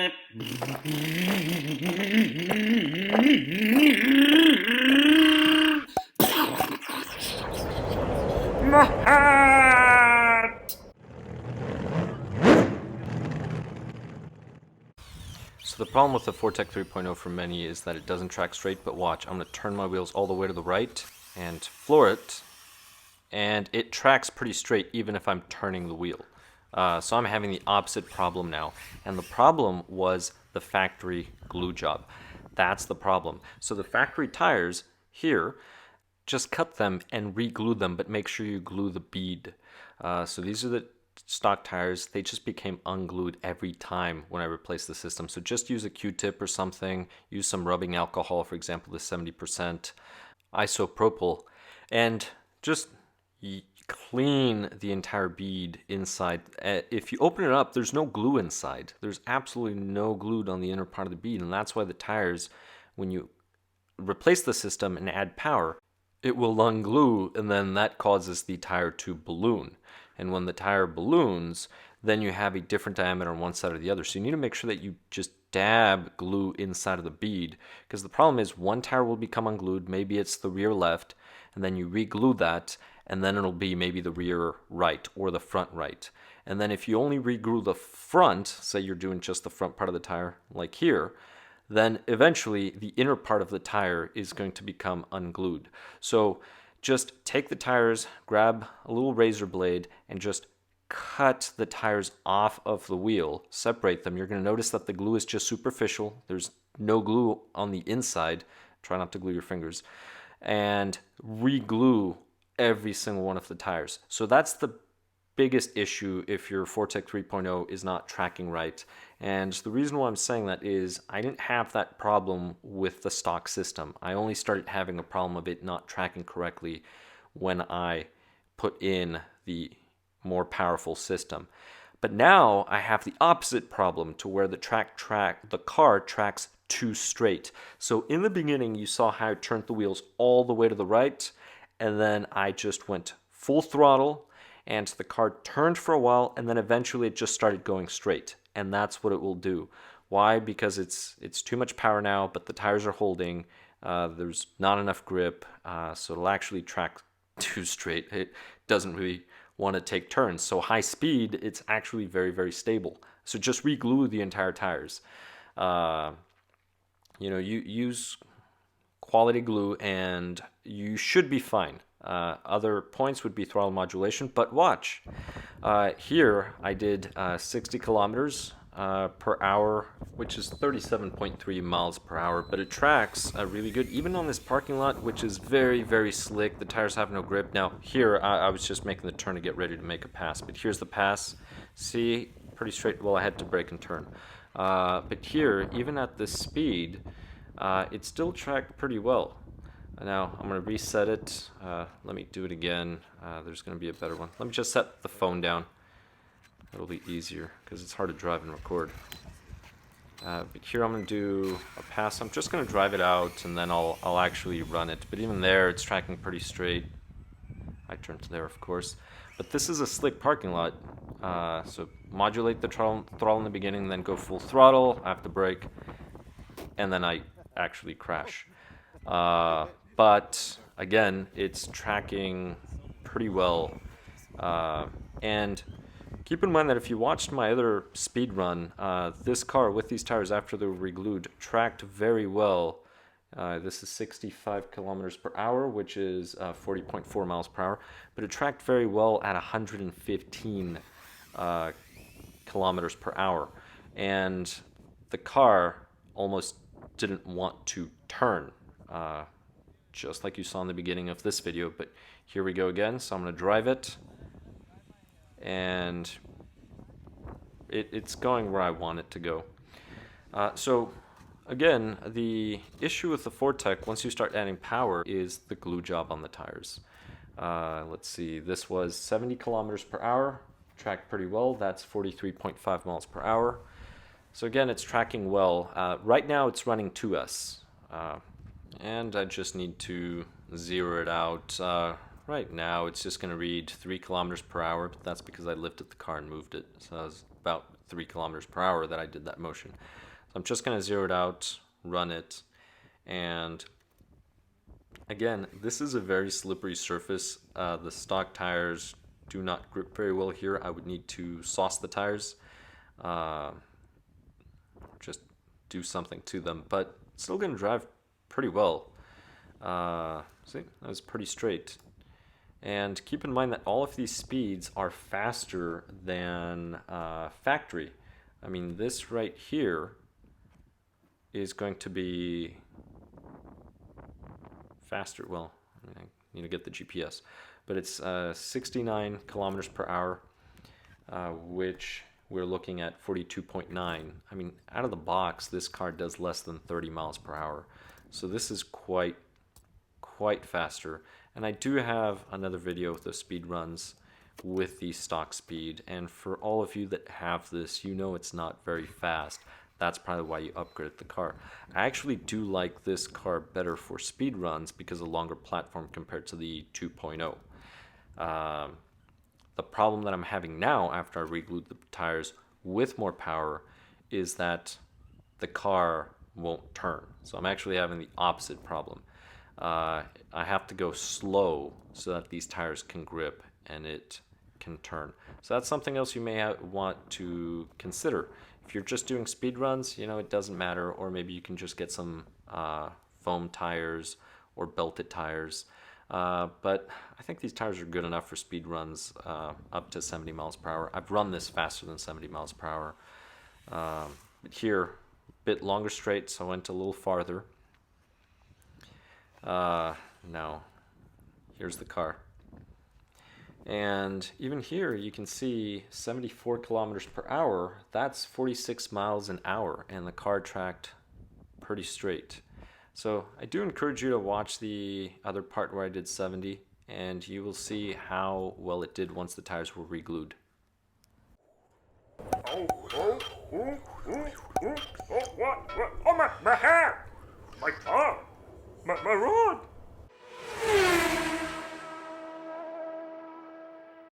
My hat! So the problem with the Fortec 3.0 for many is that it doesn't track straight, but watch, I'm going to turn my wheels all the way to the right and floor it, and it tracks pretty straight even if I'm turning the wheel. So I'm having the opposite problem now, and the problem was the factory glue job. That's the problem. So the factory tires here, just cut them and re-glue them, but make sure you glue the bead. So these are the stock tires. They just became unglued every time when I replaced the system. So just use a Q-tip or something. Use some rubbing alcohol, for example, the 70% isopropyl, and just clean the entire bead inside. If you open it up, there's no glue inside. There's absolutely no glue on the inner part of the bead, and that's why the tires, when you replace the system and add power, it will unglue, and then that causes the tire to balloon. And when the tire balloons, then you have a different diameter on one side or the other. So you need to make sure that you just dab glue inside of the bead, because the problem is one tire will become unglued, maybe it's the rear left, and then you re-glue that, and then it'll be maybe the rear right or the front right. And then if you only re-glue the front, say you're doing just the front part of the tire, like here, then eventually the inner part of the tire is going to become unglued. So just take the tires, grab a little razor blade, and just cut the tires off of the wheel, separate them. You're going to notice that the glue is just superficial. There's no glue on the inside. Try not to glue your fingers. And re-glue every single one of the tires. So that's the biggest issue if your Fortec 3.0 is not tracking right. And the reason why I'm saying that is I didn't have that problem with the stock system. I only started having a problem of it not tracking correctly when I put in the more powerful system. But now I have the opposite problem, to where the car tracks too straight. So in the beginning you saw how I turned the wheels all the way to the right, and then I just went full throttle, and the car turned for a while, and then eventually it just started going straight. And that's what it will do. Why? Because it's too much power now, but the tires are holding. There's not enough grip, so it'll actually track too straight. It doesn't really want to take turns. So high speed, it's actually very, very stable. So just re-glue the entire tires. You use quality glue, and you should be fine. Other points would be throttle modulation, but watch. Here I did 60 kilometers per hour, which is 37.3 miles per hour, but it tracks really good, even on this parking lot, which is very, very slick. The tires have no grip. Now here, I was just making the turn to get ready to make a pass, but here's the pass. See, pretty straight. Well, I had to brake and turn. But here, even at this speed, it still tracked pretty well. Now I'm going to reset it. Let me do it again. There's going to be a better one. Let me just set the phone down. It'll be easier because it's hard to drive and record. But here I'm going to do a pass. I'm just going to drive it out, and then I'll actually run it. But even there, it's tracking pretty straight. I turned to there, of course. But this is a slick parking lot. So modulate the throttle in the beginning, then go full throttle. I have to brake, and then I actually crash. But again, it's tracking pretty well. And keep in mind that if you watched my other speed run, this car with these tires after they were reglued tracked very well. This is 65 kilometers per hour, which is 40.4 miles per hour, but it tracked very well at 115 kilometers per hour. And the car almost didn't want to turn, just like you saw in the beginning of this video. But here we go again. So I'm going to drive it, and it's going where I want it to go. So again, the issue with the Fortec, once you start adding power, is the glue job on the tires. Let's see, this was 70 kilometers per hour, tracked pretty well. That's 43.5 miles per hour. So again, it's tracking well. Right now it's running 2S. And I just need to zero it out. Right now it's just going to read 3 kilometers per hour, but that's because I lifted the car and moved it. So I was about 3 kilometers per hour that I did that motion. So I'm just going to zero it out, run it, and again, this is a very slippery surface. The stock tires do not grip very well here. I would need to sauce the tires, just do something to them, but still going to drive pretty well. See, that was pretty straight. And keep in mind that all of these speeds are faster than factory. I mean, this right here is going to be faster. Well, I need to get the GPS, but it's 69 kilometers per hour, which we're looking at 42.9. I mean, out of the box, this car does less than 30 miles per hour. So this is quite faster. And I do have another video with the speed runs with the stock speed. And for all of you that have this, you know it's not very fast. That's probably why you upgraded the car. I actually do like this car better for speed runs because of the longer platform compared to the 2.0. The problem that I'm having now after I reglued the tires with more power is that the car won't turn. So I'm actually having the opposite problem. I have to go slow so that these tires can grip and it can turn. So that's something else you may want to consider. If you're just doing speed runs, you know, it doesn't matter, or maybe you can just get some foam tires or belted tires. But I think these tires are good enough for speed runs up to 70 miles per hour. I've run this faster than 70 miles per hour. But here, a bit longer straight, so I went a little farther. Now, here's the car. And even here, you can see 74 kilometers per hour. That's 46 miles an hour, and the car tracked pretty straight. So I do encourage you to watch the other part where I did 70, and you will see how well it did once the tires were reglued. What? Oh, my hair! My arm! My rod!